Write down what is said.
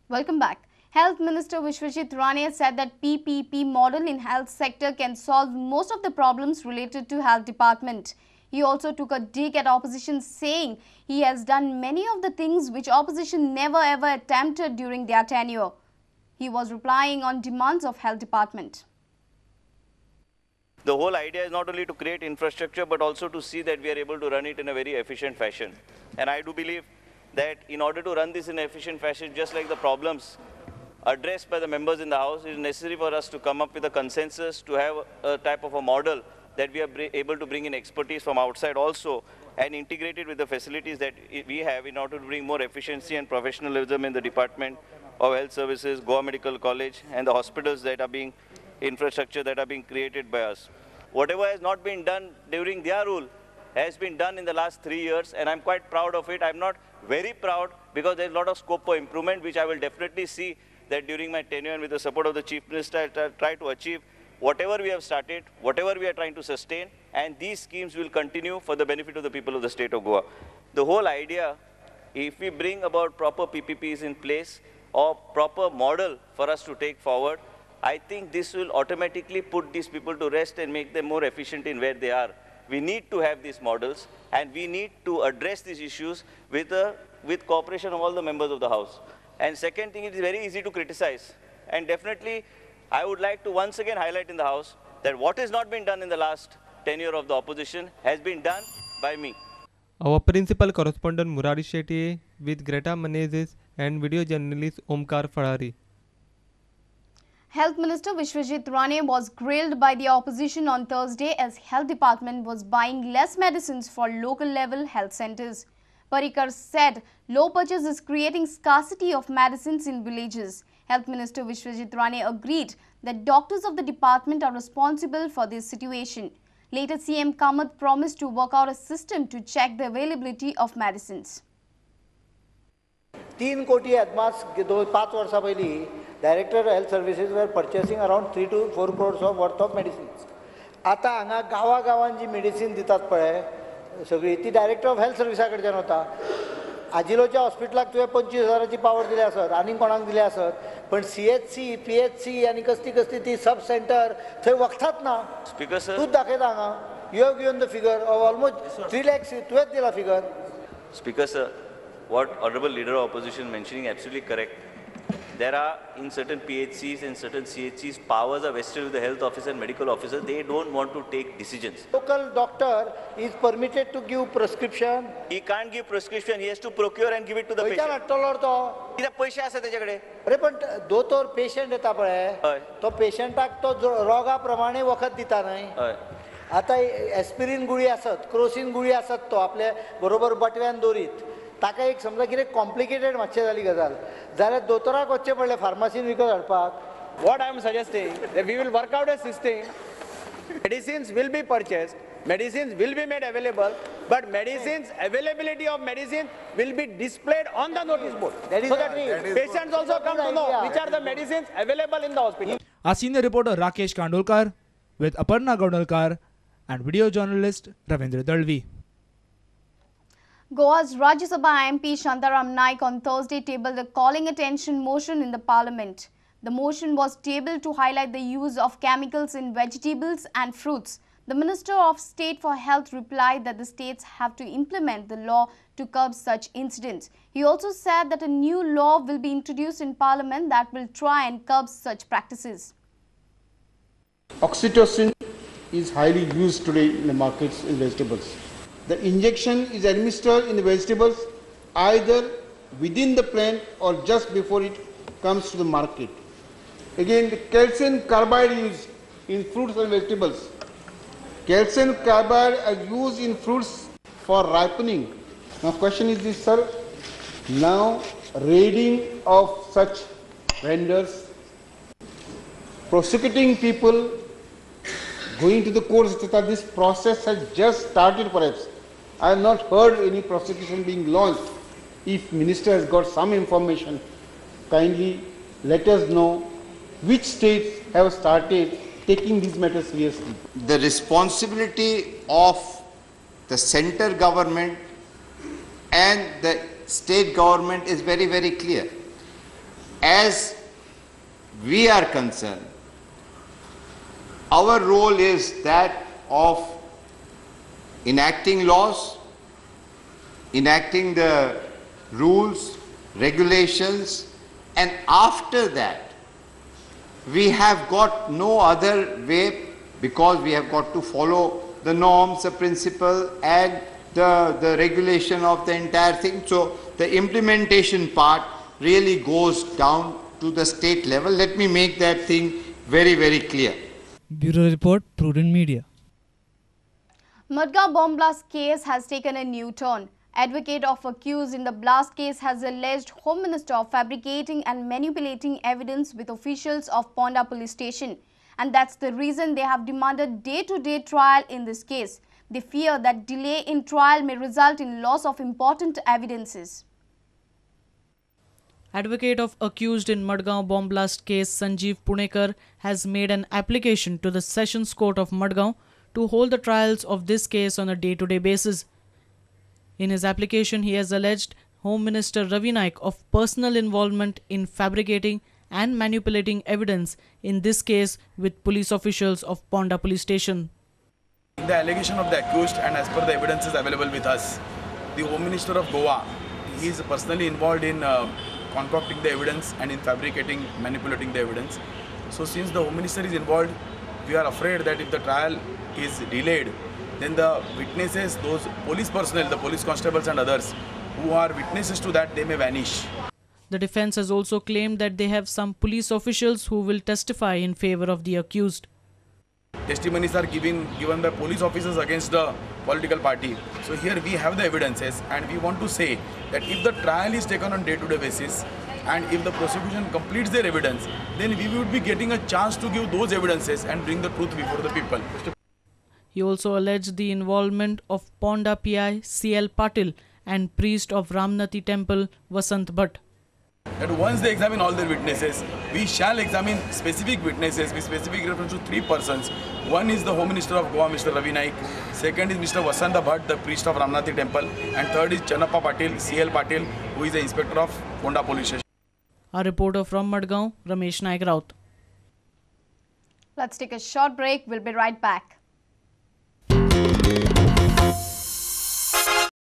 Welcome back. Health Minister Vishwajit Rane said that PPP model in health sector can solve most of the problems related to health department. He also took a dig at opposition, saying he has done many of the things which opposition never ever attempted during their tenure. He was replying on demands of health department. The whole idea is not only to create infrastructure but also to see that we are able to run it in a very efficient fashion. And I do believe that in order to run this in an efficient fashion, just like the problems addressed by the members in the House, it is necessary for us to come up with a consensus, to have a type of a model that we are able to bring in expertise from outside also and integrate it with the facilities that we have in order to bring more efficiency and professionalism in the Department of Health Services, Goa Medical College and the hospitals that are being infrastructure that are being created by us. Whatever has not been done during their rule has been done in the last 3 years, and I'm quite proud of it. I'm not very proud because there's a lot of scope for improvement, which I will definitely see that during my tenure and with the support of the Chief Minister, I'll try to achieve whatever we have started, whatever we are trying to sustain, and these schemes will continue for the benefit of the people of the state of Goa. The whole idea, if we bring about proper PPPs in place or proper model for us to take forward, I think this will automatically put these people to rest and make them more efficient in where they are. We need to have these models, and we need to address these issues with cooperation of all the members of the House. And second thing, it is very easy to criticize. And definitely, I would like to once again highlight in the House that what has not been done in the last tenure of the opposition has been done by me. Our principal correspondent Murari Shetty with Greta Menezes and video journalist Omkar Farari. Health Minister Vishwajit Rane was grilled by the opposition on Thursday as Health Department was buying less medicines for local level health centers. Parrikar said low purchase is creating scarcity of medicines in villages. Health Minister Vishwajit Rane agreed that doctors of the department are responsible for this situation. Later, CM Kamath promised to work out a system to check the availability of medicines. 3 कोटी advance 5 वर्षा पयली Director of Health Services were purchasing around 3 to 4 crores of worth of medicines. आता हांगा गांवां जी medicine दितात पळय सगळी ती Director of Health Services कडच्यान वता. आजिलोच्या हॉस्पिटलाक तुवें 25,000ची पावर दिले आसत आनी कोणाक दिले आसत पण CHC, PHC आनी कसली ती सब सेंटर थंय वखदात ना. Speaker sir. तूच दाखयता हांगा. You have given the figure of almost 3 lakhs. तुवेंच दिला figure. Speaker sir, what Honorable Leader of Opposition mentioning absolutely correct. There are in certain PHCs and certain CHCs powers are vested with the health officer and medical officer. They don't want to take decisions. Local doctor is permitted to give prescription. He can't give prescription. He has to procure and give it to the patient. किती पैसे असतात त्याच्याकडे? अरे पण दोतोर patient येता पळय तो पेशंटाक तो रोगाप्रमाणे वखद दिता न्हय. आता एस्पिरिन गुळी आसत, क्रोसिन गुळी आसत तो आपल्या बरोबर बटव्यान दवरीत. ताका एक समजा कितें कॉम्प्लिकेटेड मातशें जाली गजाल जाल्यार दोतोराक वचचें पडलें फार्मासीन विकत हाडपाक. What I am suggesting that we will work out a system. Medicines will be purchased, medicines will be made available, but medicines availability of medicine will be displayed on the notice board, so that patients also come to know which are the medicines available in the hospital. Our senior reporter Rakesh Kandolkar with Aparna Gaudalkar and video journalist Ravindra Dalvi. Goa's Rajya Sabha MP Shantaram Naik on Thursday tabled a calling attention motion in the parliament. The motion was tabled to highlight the use of chemicals in vegetables and fruits. The Minister of State for Health replied that the states have to implement the law to curb such incidents. He also said that a new law will be introduced in parliament that will try and curb such practices. Oxytocin is highly used today in the markets in vegetables. The injection is administered in the vegetables either within the plant or just before it comes to the market. Again, the calcium carbide used in fruits and vegetables. Calcium carbide is used in fruits for ripening. Now, question is this, sir. Now, raiding of such vendors, prosecuting people, going to the courts, etc. This process has just started perhaps. I have not heard any prosecution being launched. If Minister has got some information, kindly let us know which states have started taking these matters seriously. The responsibility of the center government and the state government is very, very clear. As we are concerned, our role is that of enacting laws, enacting the rules, regulations, and after that, we have got no other way, because we have got to follow the norms, the principle, and the regulation of the entire thing. So the implementation part really goes down to the state level. Let me make that thing very, very clear. Bureau Report, Prudent Media. Madgaon bomb blast case has taken a new turn. Advocate of accused in the blast case has alleged Home Minister of fabricating and manipulating evidence with officials of Ponda police station. And that's the reason they have demanded day-to-day trial in this case. They fear that delay in trial may result in loss of important evidences. Advocate of accused in Madgaon bomb blast case Sanjeev Punekar has made an application to the Sessions Court of Madgaon to hold the trials of this case on a day-to-day basis. In his application, he has alleged Home Minister Ravi Naik of personal involvement in fabricating and manipulating evidence in this case with police officials of Ponda police station. The allegation of the accused, and as per the evidences available with us, the Home Minister of Goa, he is personally involved in concocting the evidence and in fabricating, manipulating the evidence. So since the Home Minister is involved, we are afraid that if the trial is delayed, then the witnesses, those police personnel, the police constables and others who are witnesses to that, they may vanish. The defense has also claimed that they have some police officials who will testify in favor of the accused. Testimonies are given by police officers against the political party. So here we have the evidences, and we want to say that if the trial is taken on day-to-day basis and if the prosecution completes their evidence, then we would be getting a chance to give those evidences and bring the truth before the people. He also alleged the involvement of Ponda PI C.L. Patil and priest of Ramnathi temple Vasant Bhatt. That once they examine all their witnesses, we shall examine specific witnesses with specific reference to 3 persons. One is the Home Minister of Goa, Mr. Ravi Naik. Second is Mr. Vasant Bhatt, the priest of Ramnathi temple. And third is Chanappa Patil, C.L. Patil, who is the inspector of Ponda police station. A reporter from Madgaon, Ramesh Naik Raut. Let's take a short break. We'll be right back.